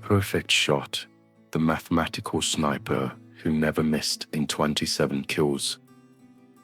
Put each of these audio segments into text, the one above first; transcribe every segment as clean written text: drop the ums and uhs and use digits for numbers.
Perfect shot. The mathematical sniper who never missed in 27 kills.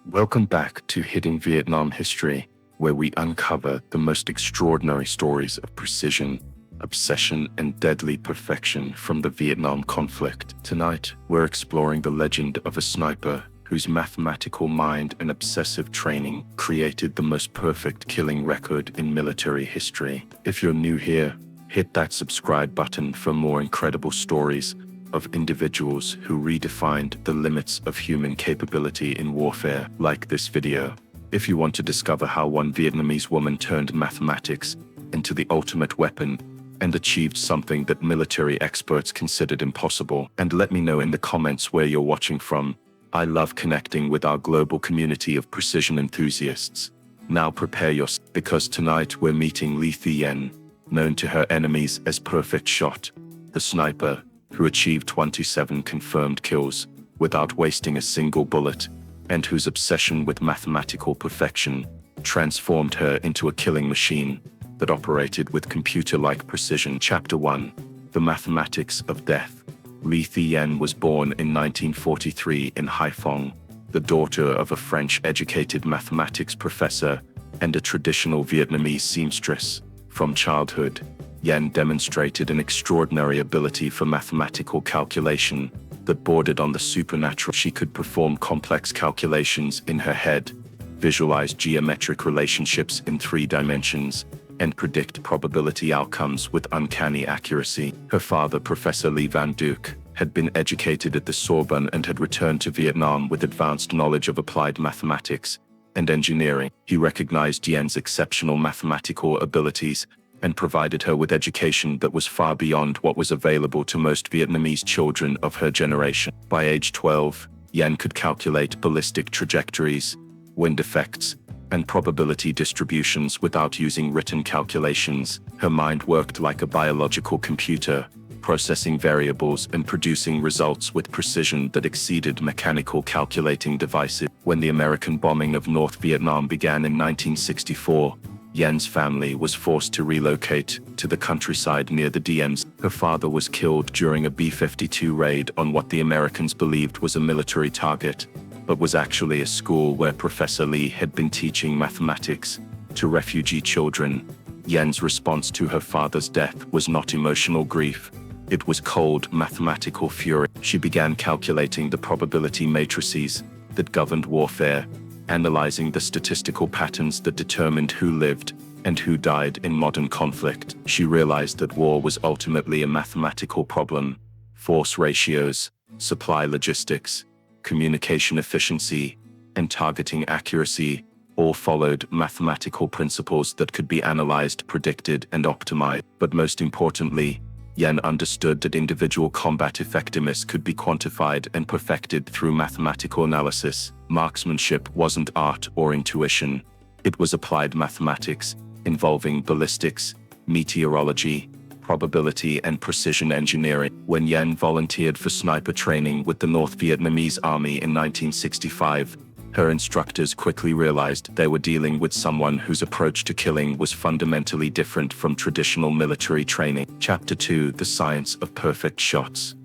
Welcome back to Hidden Vietnam History, where we uncover the most extraordinary stories of precision, obsession, and deadly perfection from the Vietnam conflict. Tonight, we're exploring the legend of a sniper whose mathematical mind and obsessive training created the most perfect killing record in military history. If you're new here, hit that subscribe button for more incredible stories of individuals who redefined the limits of human capability in warfare. Like this video if you want to discover how one Vietnamese woman turned mathematics into the ultimate weapon and achieved something that military experts considered impossible. And let me know in the comments where you're watching from. I love connecting with our global community of precision enthusiasts. Now prepare yourself, because tonight we're meeting Thi Yen, known to her enemies as Perfect Shot, the sniper who achieved 27 confirmed kills without wasting a single bullet, and whose obsession with mathematical perfection transformed her into a killing machine that operated with computer-like precision. Chapter 1: The Mathematics of Death. Thi Yen was born in 1943 in Haiphong, the daughter of a French-educated mathematics professor and a traditional Vietnamese seamstress. From childhood, Yen demonstrated an extraordinary ability for mathematical calculation that bordered on the supernatural. She could perform complex calculations in her head, visualize geometric relationships in 3 dimensions, and predict probability outcomes with uncanny accuracy. Her father, Professor Lee Van Duke, had been educated at the Sorbonne and had returned to Vietnam with advanced knowledge of applied mathematics and engineering. He recognized Yen's exceptional mathematical abilities and provided her with education that was far beyond what was available to most Vietnamese children of her generation. By age 12, Yen could calculate ballistic trajectories, wind effects, and probability distributions without using written calculations. Her mind worked like a biological computer, processing variables and producing results with precision that exceeded mechanical calculating devices. When the American bombing of North Vietnam began in 1964, Yen's family was forced to relocate to the countryside near the DMZ. Her father was killed during a B-52 raid on what the Americans believed was a military target, but was actually a school where Professor Lee had been teaching mathematics to refugee children. Yen's response to her father's death was not emotional grief. It was cold, mathematical fury. She began calculating the probability matrices that governed warfare, analyzing the statistical patterns that determined who lived and who died in modern conflict. She realized that war was ultimately a mathematical problem. Force ratios, supply logistics, communication efficiency, and targeting accuracy all followed mathematical principles that could be analyzed, predicted, and optimized. But most importantly, Yen understood that individual combat effectiveness could be quantified and perfected through mathematical analysis. Marksmanship wasn't art or intuition. It was applied mathematics, involving ballistics, meteorology, probability, and precision engineering. When Yen volunteered for sniper training with the North Vietnamese Army in 1965, her instructors quickly realized they were dealing with someone whose approach to killing was fundamentally different from traditional military training. Chapter 2: The Science of Perfect Shots.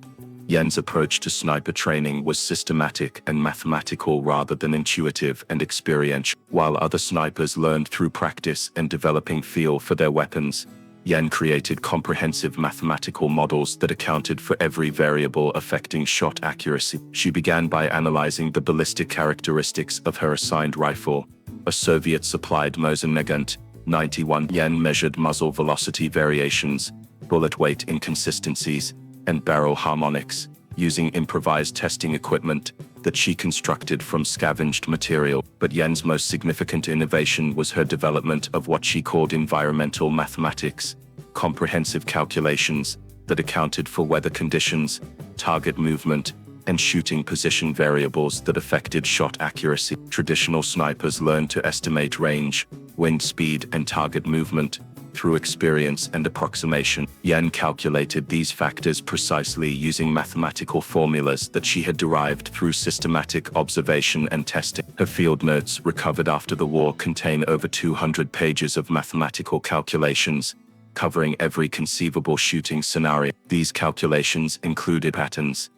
Yen's approach to sniper training was systematic and mathematical rather than intuitive and experiential. While other snipers learned through practice and developing feel for their weapons, Yen created comprehensive mathematical models that accounted for every variable affecting shot accuracy. She began by analyzing the ballistic characteristics of her assigned rifle, a Soviet-supplied Mosin Nagant 91. Yen measured muzzle velocity variations, bullet weight inconsistencies, and barrel harmonics, using improvised testing equipment that she constructed from scavenged material. But Yen's most significant innovation was her development of what she called environmental mathematics, comprehensive calculations that accounted for weather conditions, target movement, and shooting position variables that affected shot accuracy. Traditional snipers learned to estimate range, wind speed, and target movement through experience and approximation. Yen calculated these factors precisely using mathematical formulas that she had derived through systematic observation and testing. Her field notes, recovered after the war, contain over 200 pages of mathematical calculations covering every conceivable shooting scenario. These calculations included patterns,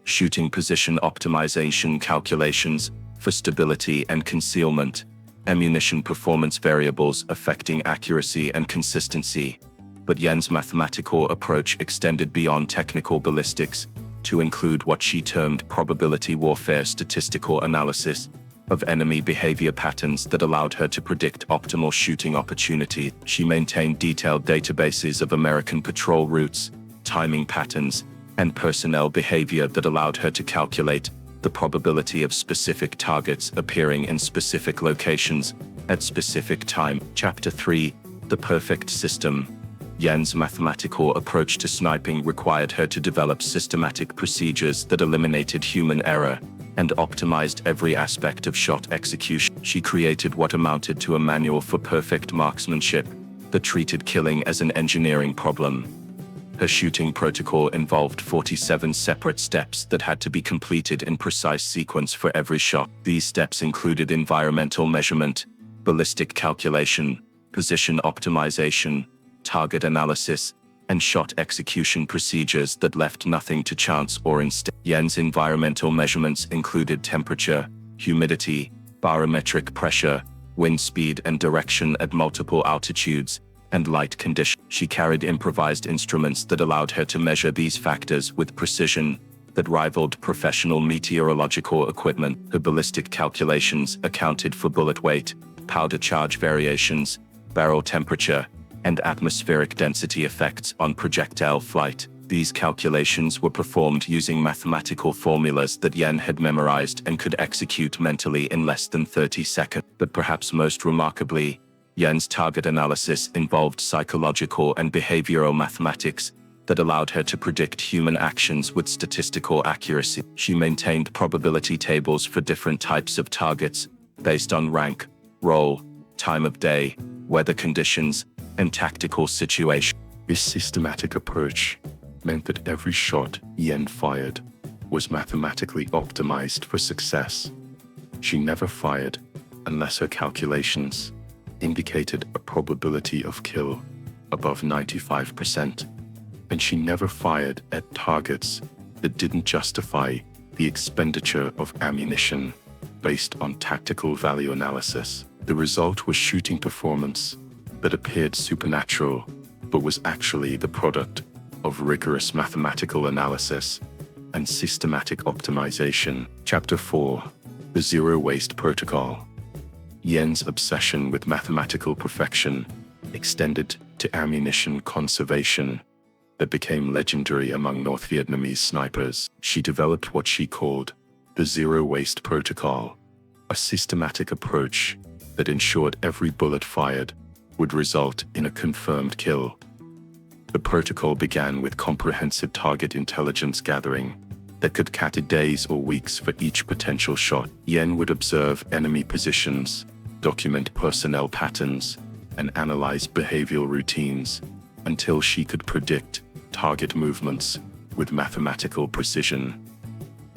shooting position optimization calculations for stability and concealment, ammunition performance variables affecting accuracy and consistency. But Yen's mathematical approach extended beyond technical ballistics to include what she termed probability warfare statistical analysis of enemy behavior patterns that allowed her to predict optimal shooting opportunity. She maintained detailed databases of American patrol routes, timing patterns, and personnel behavior that allowed her to calculate the probability of specific targets appearing in specific locations at specific time. Chapter 3: The Perfect System. Yen's mathematical approach to sniping required her to develop systematic procedures that eliminated human error and optimized every aspect of shot execution. She created what amounted to a manual for perfect marksmanship that treated killing as an engineering problem. Her shooting protocol involved 47 separate steps that had to be completed in precise sequence for every shot. These steps included environmental measurement, ballistic calculation, position optimization, target analysis, and shot execution procedures that left nothing to chance or instinct. Yen's environmental measurements included temperature, humidity, barometric pressure, wind speed and direction at multiple altitudes, and light conditions. She carried improvised instruments that allowed her to measure these factors with precision that rivaled professional meteorological equipment. Her ballistic calculations accounted for bullet weight, powder charge variations, barrel temperature, and atmospheric density effects on projectile flight. These calculations were performed using mathematical formulas that Yen had memorized and could execute mentally in less than 30 seconds. But perhaps most remarkably, Yen's target analysis involved psychological and behavioral mathematics that allowed her to predict human actions with statistical accuracy. She maintained probability tables for different types of targets based on rank, role, time of day, weather conditions, and tactical situation. This systematic approach meant that every shot Yen fired was mathematically optimized for success. She never fired unless her calculations indicated a probability of kill above 95%, and she never fired at targets that didn't justify the expenditure of ammunition based on tactical value analysis. The result was shooting performance that appeared supernatural, but was actually the product of rigorous mathematical analysis and systematic optimization. Chapter 4: The Zero Waste Protocol. Yen's obsession with mathematical perfection extended to ammunition conservation that became legendary among North Vietnamese snipers. She developed what she called the Zero Waste Protocol, a systematic approach that ensured every bullet fired would result in a confirmed kill. The protocol began with comprehensive target intelligence gathering that could cut days or weeks for each potential shot. Yen would observe enemy positions, document personnel patterns, and analyze behavioral routines until she could predict target movements with mathematical precision.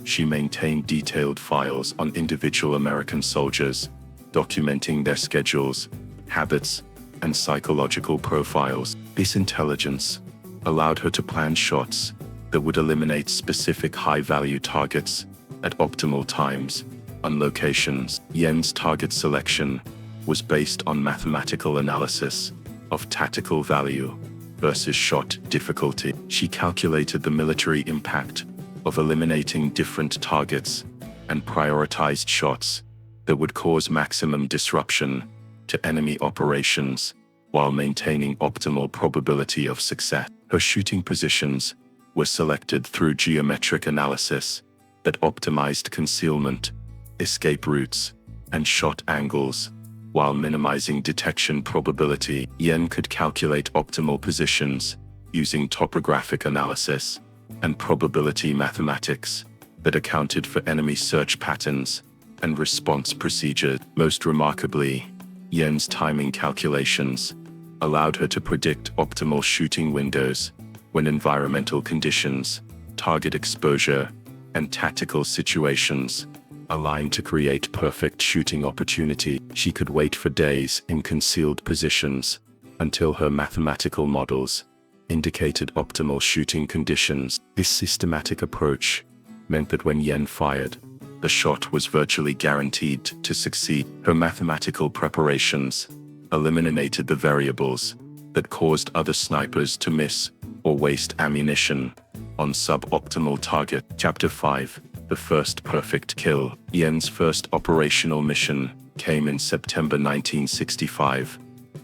She maintained detailed files on individual American soldiers, documenting their schedules, habits, and psychological profiles. This intelligence allowed her to plan shots that would eliminate specific high-value targets at optimal times and locations. Yen's target selection was based on mathematical analysis of tactical value versus shot difficulty. She calculated the military impact of eliminating different targets and prioritized shots that would cause maximum disruption to enemy operations while maintaining optimal probability of success. Her shooting positions were selected through geometric analysis that optimized concealment, escape routes, and shot angles, while minimizing detection probability. Yen could calculate optimal positions using topographic analysis and probability mathematics that accounted for enemy search patterns and response procedures. Most remarkably, Yen's timing calculations allowed her to predict optimal shooting windows when environmental conditions, target exposure, and tactical situations aligned to create perfect shooting opportunity. She could wait for days in concealed positions until her mathematical models indicated optimal shooting conditions. This systematic approach meant that when Yen fired, the shot was virtually guaranteed to succeed. Her mathematical preparations eliminated the variables that caused other snipers to miss or waste ammunition on suboptimal target. Chapter 5. The First Perfect Kill. Yen's first operational mission came in September 1965,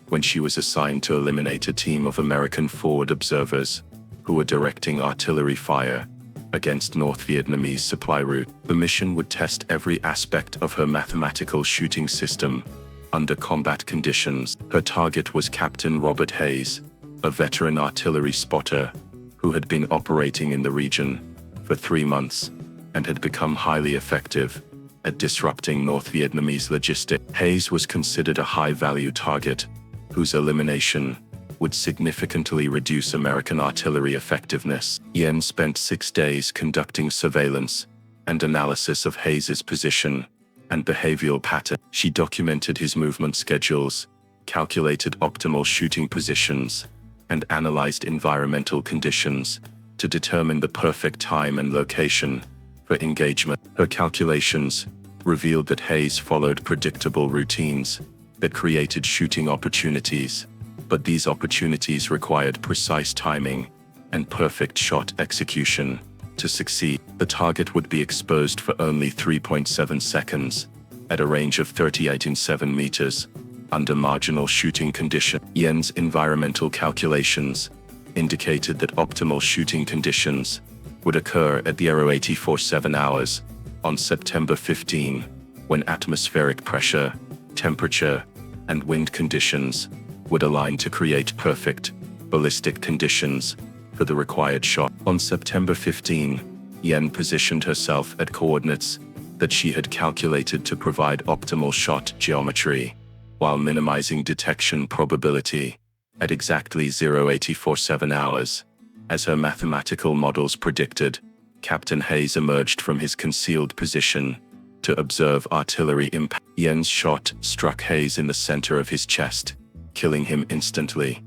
when she was assigned to eliminate a team of American forward observers who were directing artillery fire against North Vietnamese supply route. The mission would test every aspect of her mathematical shooting system under combat conditions. Her target was Captain Robert Hayes, a veteran artillery spotter who had been operating in the region for 3 months and had become highly effective at disrupting North Vietnamese logistics. Hayes was considered a high-value target whose elimination would significantly reduce American artillery effectiveness. Yen spent 6 days conducting surveillance and analysis of Hayes's position and behavioral pattern. She documented his movement schedules, calculated optimal shooting positions, and analyzed environmental conditions to determine the perfect time and location for engagement. Her calculations revealed that Hayes followed predictable routines that created shooting opportunities, but these opportunities required precise timing and perfect shot execution to succeed. The target would be exposed for only 3.7 seconds at a range of 38.7 meters under marginal shooting condition. Yen's environmental calculations indicated that optimal shooting conditions would occur at the 08:47 hours on September 15, when atmospheric pressure, temperature, and wind conditions would align to create perfect ballistic conditions for the required shot. On September 15, Yen positioned herself at coordinates that she had calculated to provide optimal shot geometry, while minimizing detection probability at exactly 08:47 hours. As her mathematical models predicted, Captain Hayes emerged from his concealed position to observe artillery impact. Yen's shot struck Hayes in the center of his chest, killing him instantly.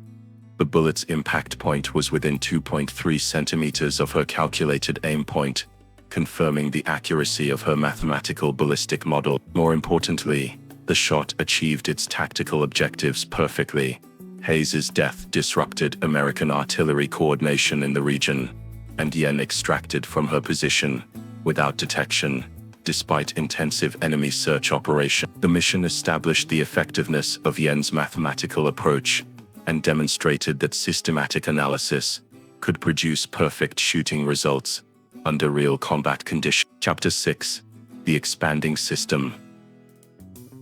The bullet's impact point was within 2.3 centimeters of her calculated aim point, confirming the accuracy of her mathematical ballistic model. More importantly, the shot achieved its tactical objectives perfectly. Hayes's death disrupted American artillery coordination in the region, and Yen extracted from her position without detection, despite intensive enemy search operation. The mission established the effectiveness of Yen's mathematical approach and demonstrated that systematic analysis could produce perfect shooting results under real combat conditions. Chapter 6. The Expanding System.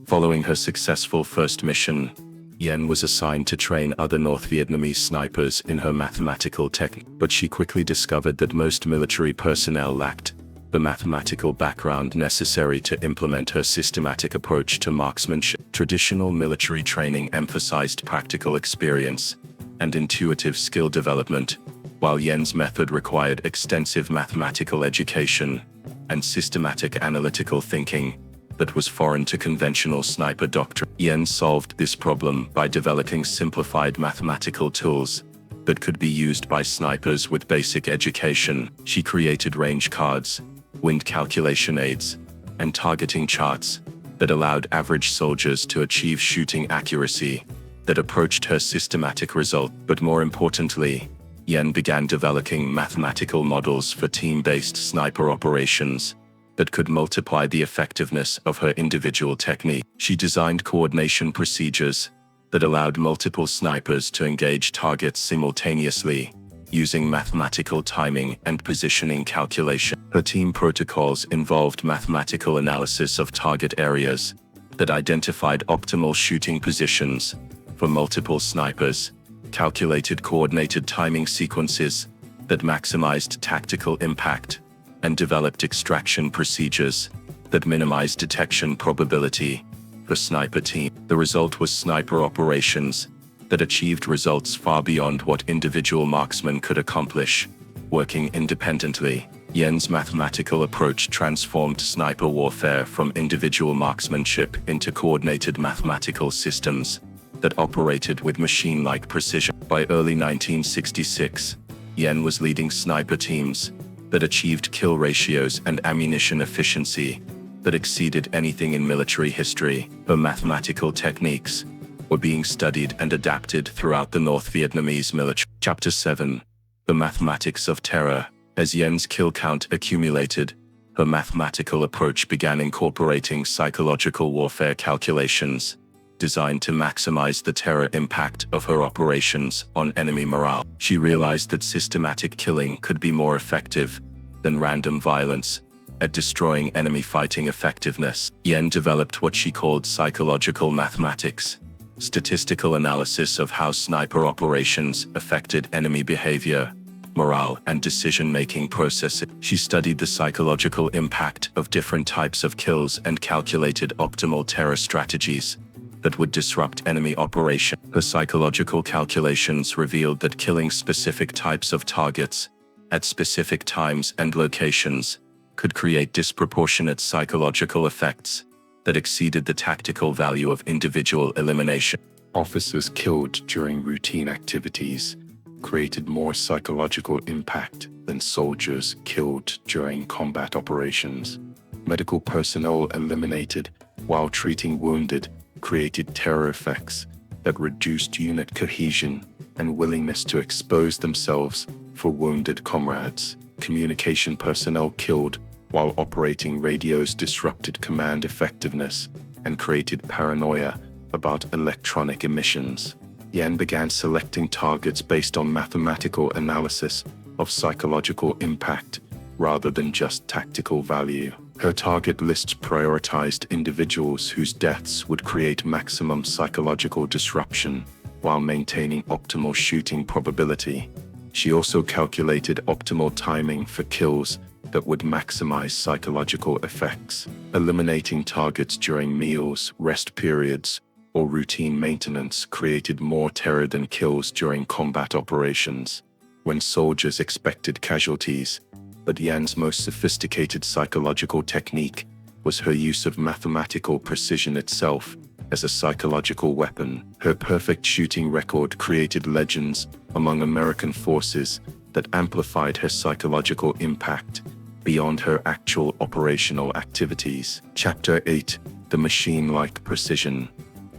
Following her successful first mission, Yen was assigned to train other North Vietnamese snipers in her mathematical technique, but she quickly discovered that most military personnel lacked the mathematical background necessary to implement her systematic approach to marksmanship. Traditional military training emphasized practical experience and intuitive skill development, while Yen's method required extensive mathematical education and systematic analytical thinking that was foreign to conventional sniper doctrine. Yen solved this problem by developing simplified mathematical tools that could be used by snipers with basic education. She created range cards, wind calculation aids, and targeting charts that allowed average soldiers to achieve shooting accuracy that approached her systematic result. But more importantly, Yen began developing mathematical models for team-based sniper operations that could multiply the effectiveness of her individual technique. She designed coordination procedures that allowed multiple snipers to engage targets simultaneously, using mathematical timing and positioning calculation. Her team protocols involved mathematical analysis of target areas that identified optimal shooting positions for multiple snipers, calculated coordinated timing sequences that maximized tactical impact, and developed extraction procedures that minimized detection probability for sniper team. The result was sniper operations that achieved results far beyond what individual marksmen could accomplish, working independently. Yen's mathematical approach transformed sniper warfare from individual marksmanship into coordinated mathematical systems that operated with machine-like precision. By early 1966, Yen was leading sniper teams that achieved kill ratios and ammunition efficiency that exceeded anything in military history. Her mathematical techniques were being studied and adapted throughout the North Vietnamese military. Chapter 7. The Mathematics of Terror. As Yen's kill count accumulated, her mathematical approach began incorporating psychological warfare calculations designed to maximize the terror impact of her operations on enemy morale. She realized that systematic killing could be more effective than random violence at destroying enemy fighting effectiveness. Yen developed what she called psychological mathematics, statistical analysis of how sniper operations affected enemy behavior, morale, and decision-making processes. She studied the psychological impact of different types of kills and calculated optimal terror strategies that would disrupt enemy operation. Her psychological calculations revealed that killing specific types of targets at specific times and locations could create disproportionate psychological effects that exceeded the tactical value of individual elimination. Officers killed during routine activities created more psychological impact than soldiers killed during combat operations. Medical personnel eliminated while treating wounded created terror effects that reduced unit cohesion and willingness to expose themselves for wounded comrades. Communication personnel killed while operating radios disrupted command effectiveness and created paranoia about electronic emissions. Yen began selecting targets based on mathematical analysis of psychological impact rather than just tactical value. Her target lists prioritized individuals whose deaths would create maximum psychological disruption while maintaining optimal shooting probability. She also calculated optimal timing for kills that would maximize psychological effects. Eliminating targets during meals, rest periods, or routine maintenance created more terror than kills during combat operations, when soldiers expected casualties. But Yen's most sophisticated psychological technique was her use of mathematical precision itself as a psychological weapon. Her perfect shooting record created legends among American forces that amplified her psychological impact beyond her actual operational activities. Chapter 8. The Machine-like Precision.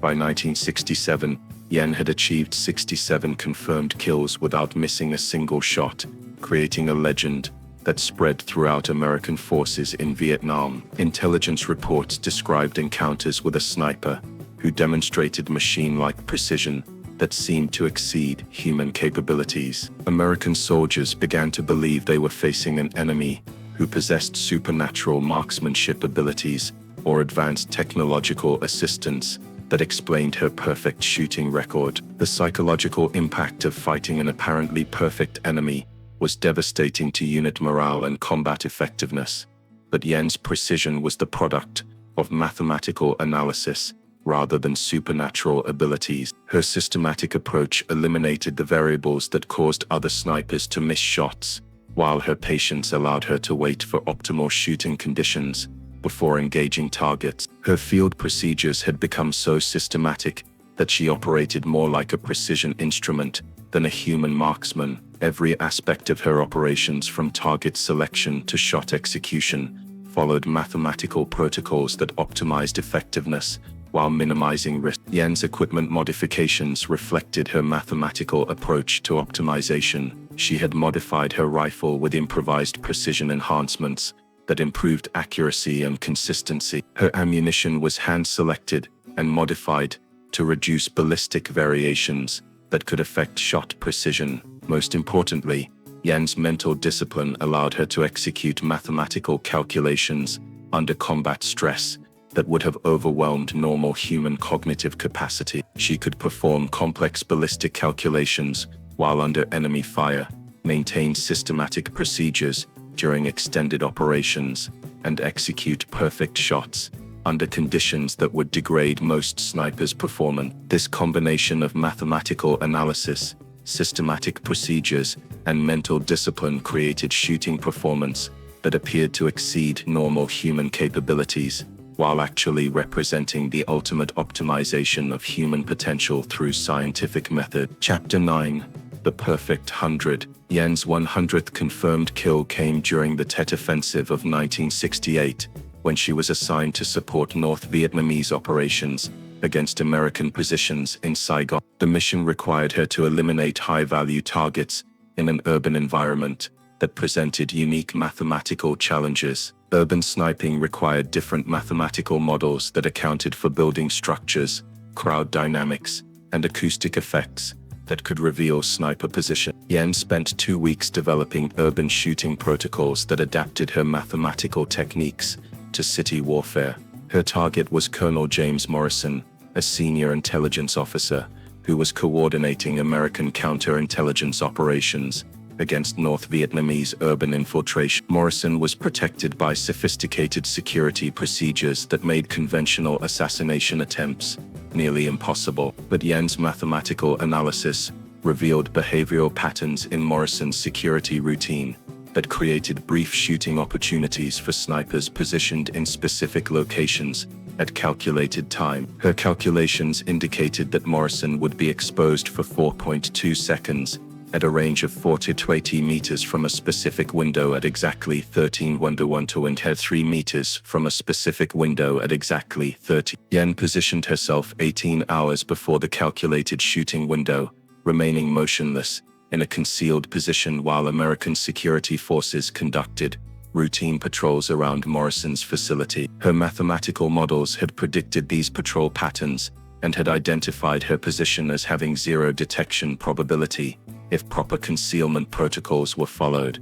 By 1967, Yen had achieved 67 confirmed kills without missing a single shot, creating a legend that spread throughout American forces in Vietnam. Intelligence reports described encounters with a sniper who demonstrated machine-like precision that seemed to exceed human capabilities. American soldiers began to believe they were facing an enemy who possessed supernatural marksmanship abilities or advanced technological assistance that explained her perfect shooting record. The psychological impact of fighting an apparently perfect enemy was devastating to unit morale and combat effectiveness, but Yen's precision was the product of mathematical analysis rather than supernatural abilities. Her systematic approach eliminated the variables that caused other snipers to miss shots, while her patience allowed her to wait for optimal shooting conditions before engaging targets. Her field procedures had become so systematic that she operated more like a precision instrument than a human marksman. Every aspect of her operations, from target selection to shot execution, followed mathematical protocols that optimized effectiveness while minimizing risk. Yen's equipment modifications reflected her mathematical approach to optimization. She had modified her rifle with improvised precision enhancements that improved accuracy and consistency. Her ammunition was hand-selected and modified to reduce ballistic variations that could affect shot precision. Most importantly, Yen's mental discipline allowed her to execute mathematical calculations under combat stress that would have overwhelmed normal human cognitive capacity. She could perform complex ballistic calculations while under enemy fire, maintain systematic procedures during extended operations, and execute perfect shots under conditions that would degrade most snipers' performance. This combination of mathematical analysis, systematic procedures, and mental discipline created shooting performance that appeared to exceed normal human capabilities, while actually representing the ultimate optimization of human potential through scientific method. Chapter 9. The Perfect 100. Yen's 100th confirmed kill came during the Tet Offensive of 1968, when she was assigned to support North Vietnamese operations against American positions in Saigon. The mission required her to eliminate high-value targets in an urban environment that presented unique mathematical challenges. Urban sniping required different mathematical models that accounted for building structures, crowd dynamics, and acoustic effects that could reveal sniper position. Yen spent 2 weeks developing urban shooting protocols that adapted her mathematical techniques to city warfare. Her target was Colonel James Morrison, a senior intelligence officer who was coordinating American counterintelligence operations against North Vietnamese urban infiltration. Morrison was protected by sophisticated security procedures that made conventional assassination attempts nearly impossible. But Yen's mathematical analysis revealed behavioral patterns in Morrison's security routine that created brief shooting opportunities for snipers positioned in specific locations at calculated time. Her calculations indicated that Morrison would be exposed for 4.2 seconds at a range of 40 to 80 meters from a specific window at exactly 13.1 and 3 meters from a specific window at exactly 30. Yen positioned herself 18 hours before the calculated shooting window, remaining motionless in a concealed position while American security forces conducted routine patrols around Morrison's facility. Her mathematical models had predicted these patrol patterns and had identified her position as having zero detection probability if proper concealment protocols were followed.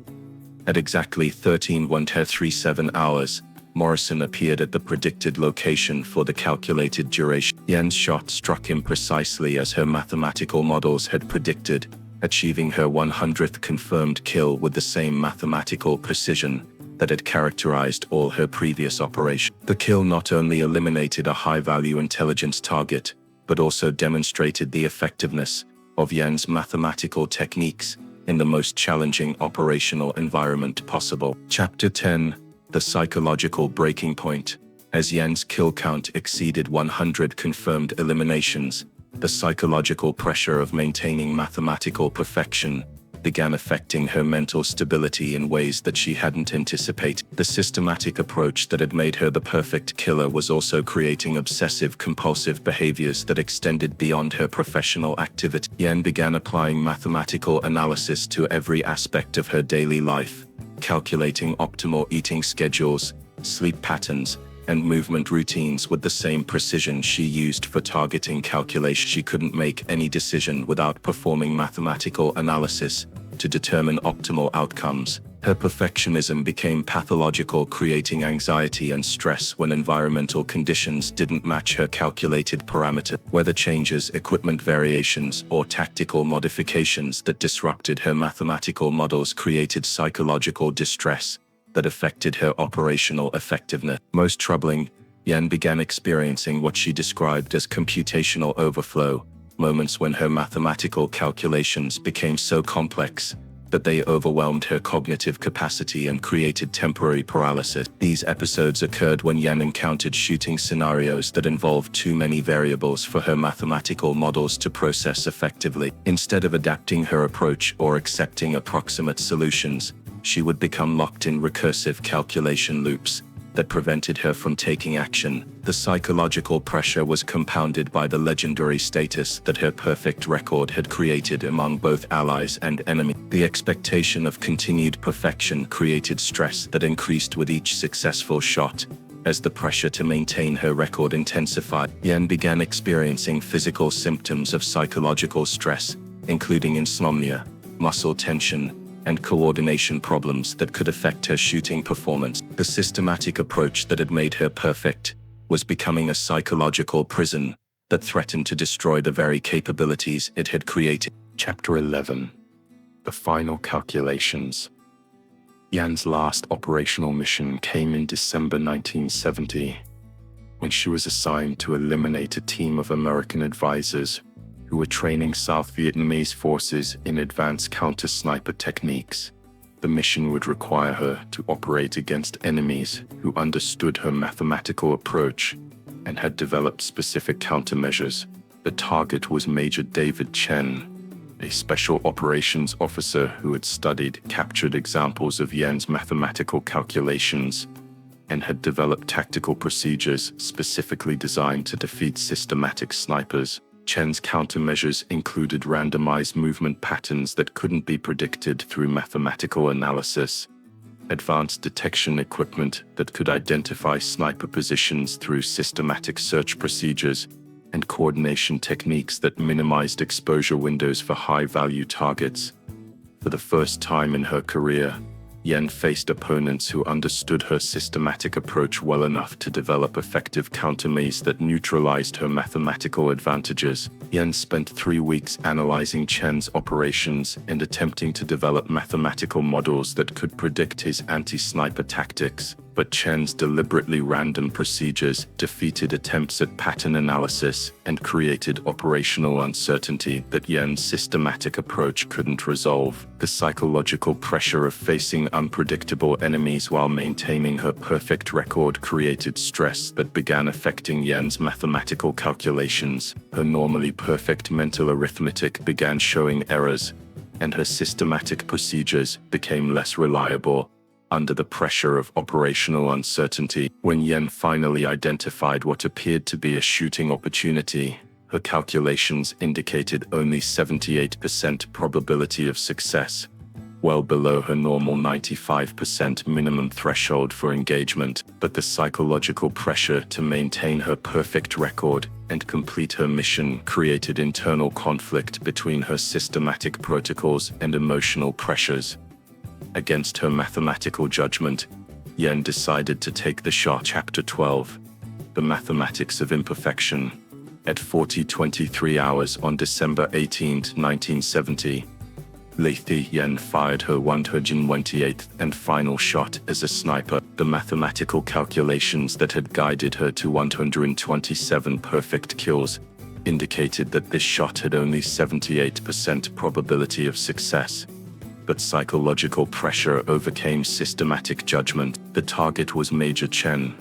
At exactly 13.37 hours, Morrison appeared at the predicted location for the calculated duration. Yen's shot struck him precisely as her mathematical models had predicted, achieving her 100th confirmed kill with the same mathematical precision that had characterized all her previous operations. The kill not only eliminated a high-value intelligence target, but also demonstrated the effectiveness of Yen's mathematical techniques in the most challenging operational environment possible. Chapter 10. The Psychological Breaking Point. As Yen's kill count exceeded 100 confirmed eliminations, the psychological pressure of maintaining mathematical perfection began affecting her mental stability in ways that she hadn't anticipated. The systematic approach that had made her the perfect killer was also creating obsessive-compulsive behaviors that extended beyond her professional activity. Yen began applying mathematical analysis to every aspect of her daily life, calculating optimal eating schedules, sleep patterns, and movement routines with the same precision she used for targeting calculation. She couldn't make any decision without performing mathematical analysis to determine optimal outcomes. Her perfectionism became pathological, creating anxiety and stress when environmental conditions didn't match her calculated parameters. Weather changes, equipment variations, or tactical modifications that disrupted her mathematical models created psychological distress that affected her operational effectiveness. Most troubling, Yen began experiencing what she described as computational overflow, moments when her mathematical calculations became so complex that they overwhelmed her cognitive capacity and created temporary paralysis. These episodes occurred when Yen encountered shooting scenarios that involved too many variables for her mathematical models to process effectively. Instead of adapting her approach or accepting approximate solutions, she would become locked in recursive calculation loops that prevented her from taking action. The psychological pressure was compounded by the legendary status that her perfect record had created among both allies and enemies. The expectation of continued perfection created stress that increased with each successful shot. As the pressure to maintain her record intensified, Yen began experiencing physical symptoms of psychological stress, including insomnia, muscle tension, and coordination problems that could affect her shooting performance. The systematic approach that had made her perfect was becoming a psychological prison that threatened to destroy the very capabilities it had created. Chapter 11. The Final Calculations. Yan's last operational mission came in December 1970, when she was assigned to eliminate a team of American advisors who were training South Vietnamese forces in advanced counter-sniper techniques. The mission would require her to operate against enemies who understood her mathematical approach and had developed specific countermeasures. The target was Major David Chen, a special operations officer who had studied captured examples of Yen's mathematical calculations and had developed tactical procedures specifically designed to defeat systematic snipers. Chen's countermeasures included randomized movement patterns that couldn't be predicted through mathematical analysis, advanced detection equipment that could identify sniper positions through systematic search procedures, and coordination techniques that minimized exposure windows for high-value targets. For the first time in her career, Yen faced opponents who understood her systematic approach well enough to develop effective countermeasures that neutralized her mathematical advantages. Yen spent 3 weeks analyzing Chen's operations and attempting to develop mathematical models that could predict his anti-sniper tactics, but Chen's deliberately random procedures defeated attempts at pattern analysis and created operational uncertainty that Yen's systematic approach couldn't resolve. The psychological pressure of facing unpredictable enemies while maintaining her perfect record created stress that began affecting Yen's mathematical calculations. Her normally perfect mental arithmetic began showing errors, and her systematic procedures became less reliable under the pressure of operational uncertainty. When Yen finally identified what appeared to be a shooting opportunity, her calculations indicated only 78% probability of success, well below her normal 95% minimum threshold for engagement. But the psychological pressure to maintain her perfect record and complete her mission created internal conflict between her systematic protocols and emotional pressures. Against her mathematical judgment, Yen decided to take the shot. Chapter 12. The Mathematics of Imperfection. At 23 hours on December 18, 1970, Thi Yen fired her 128th and final shot as a sniper. The mathematical calculations that had guided her to 127 perfect kills indicated that this shot had only 78% probability of success. But psychological pressure overcame systematic judgment. The target was Major Chen,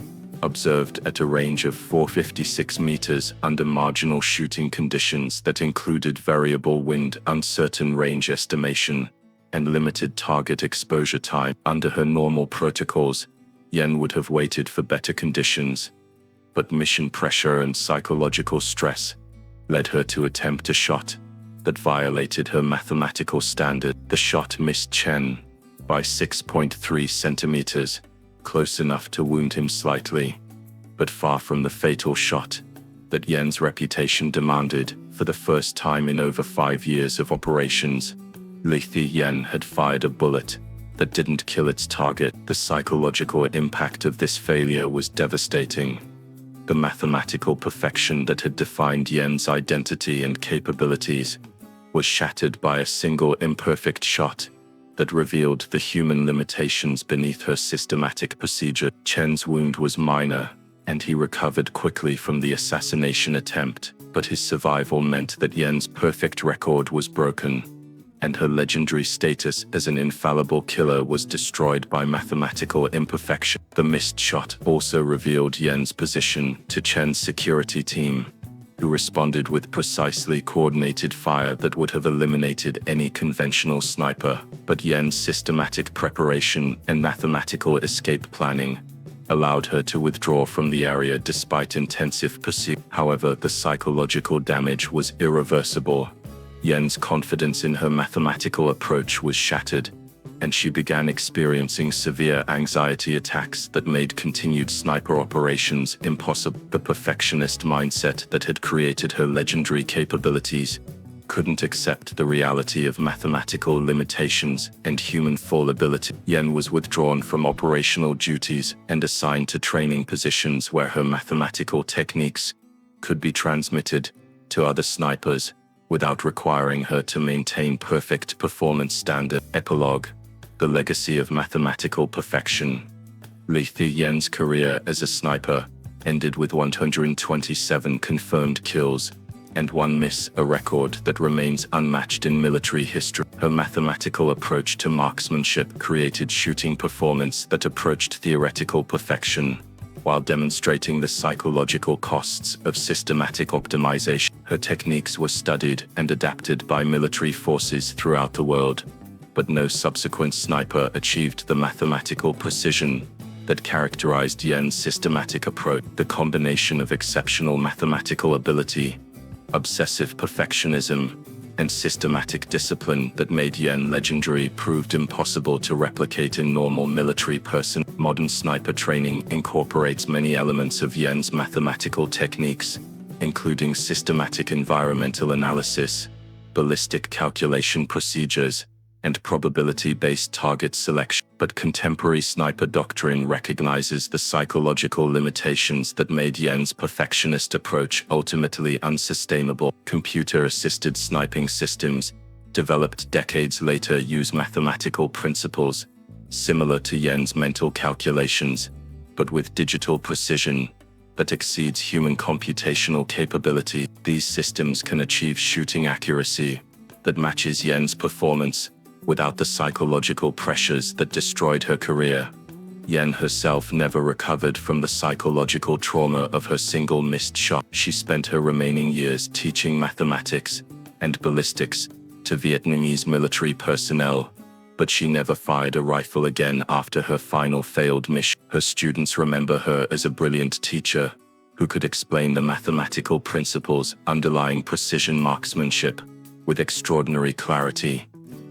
observed at a range of 456 meters under marginal shooting conditions that included variable wind, uncertain range estimation, and limited target exposure time. Under her normal protocols, Yen would have waited for better conditions, but mission pressure and psychological stress led her to attempt a shot that violated her mathematical standard. The shot missed Chen by 6.3 centimeters, close enough to wound him slightly, but far from the fatal shot that Yen's reputation demanded. For the first time in over 5 years of operations, Thi Yen had fired a bullet that didn't kill its target. The psychological impact of this failure was devastating. The mathematical perfection that had defined Yen's identity and capabilities was shattered by a single imperfect shot that revealed the human limitations beneath her systematic procedure. Chen's wound was minor, and he recovered quickly from the assassination attempt, but his survival meant that Yen's perfect record was broken, and her legendary status as an infallible killer was destroyed by mathematical imperfection. The missed shot also revealed Yen's position to Chen's security team, who responded with precisely coordinated fire that would have eliminated any conventional sniper. But Yen's systematic preparation and mathematical escape planning allowed her to withdraw from the area despite intensive pursuit. However, the psychological damage was irreversible. Yen's confidence in her mathematical approach was shattered, and she began experiencing severe anxiety attacks that made continued sniper operations impossible. The perfectionist mindset that had created her legendary capabilities couldn't accept the reality of mathematical limitations and human fallibility. Yen was withdrawn from operational duties and assigned to training positions where her mathematical techniques could be transmitted to other snipers without requiring her to maintain perfect performance standard. Epilogue. The legacy of mathematical perfection. Thi Yen's career as a sniper ended with 127 confirmed kills and one miss, a record that remains unmatched in military history. Her mathematical approach to marksmanship created shooting performance that approached theoretical perfection, while demonstrating the psychological costs of systematic optimization. Her techniques were studied and adapted by military forces throughout the world, but no subsequent sniper achieved the mathematical precision that characterized Yen's systematic approach. The combination of exceptional mathematical ability, obsessive perfectionism, and systematic discipline that made Yen legendary proved impossible to replicate in normal military person. Modern sniper training incorporates many elements of Yen's mathematical techniques, including systematic environmental analysis, ballistic calculation procedures, and probability-based target selection. But contemporary sniper doctrine recognizes the psychological limitations that made Yen's perfectionist approach ultimately unsustainable. Computer-assisted sniping systems, developed decades later, use mathematical principles similar to Yen's mental calculations, but with digital precision that exceeds human computational capability. These systems can achieve shooting accuracy that matches Yen's performance without the psychological pressures that destroyed her career. Yen herself never recovered from the psychological trauma of her single missed shot. She spent her remaining years teaching mathematics and ballistics to Vietnamese military personnel, but she never fired a rifle again after her final failed mission. Her students remember her as a brilliant teacher who could explain the mathematical principles underlying precision marksmanship with extraordinary clarity,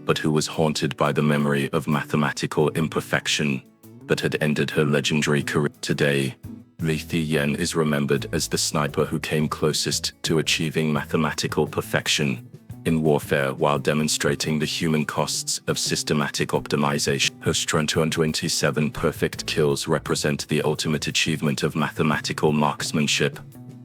but who was haunted by the memory of mathematical imperfection that had ended her legendary career. Today, Thi Yen is remembered as the sniper who came closest to achieving mathematical perfection in warfare while demonstrating the human costs of systematic optimization. Her 227 perfect kills represent the ultimate achievement of mathematical marksmanship,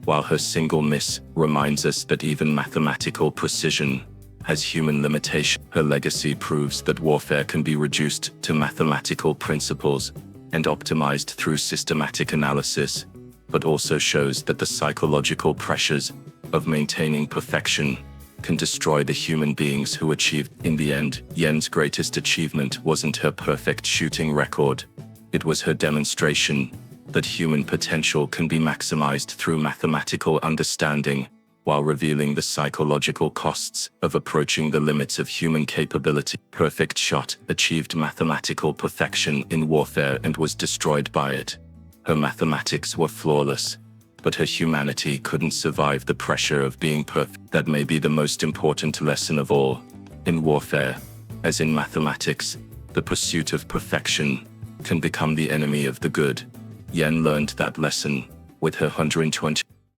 while her single miss reminds us that even mathematical precision has human limitation. Her legacy proves that warfare can be reduced to mathematical principles and optimized through systematic analysis, but also shows that the psychological pressures of maintaining perfection can destroy the human beings who achieved. In the end, Yen's greatest achievement wasn't her perfect shooting record. It was her demonstration that human potential can be maximized through mathematical understanding, while revealing the psychological costs of approaching the limits of human capability. Perfect shot achieved mathematical perfection in warfare and was destroyed by it. Her mathematics were flawless, but her humanity couldn't survive the pressure of being perfect. That may be the most important lesson of all. In warfare, as in mathematics, the pursuit of perfection can become the enemy of the good. Yen learned that lesson with her 120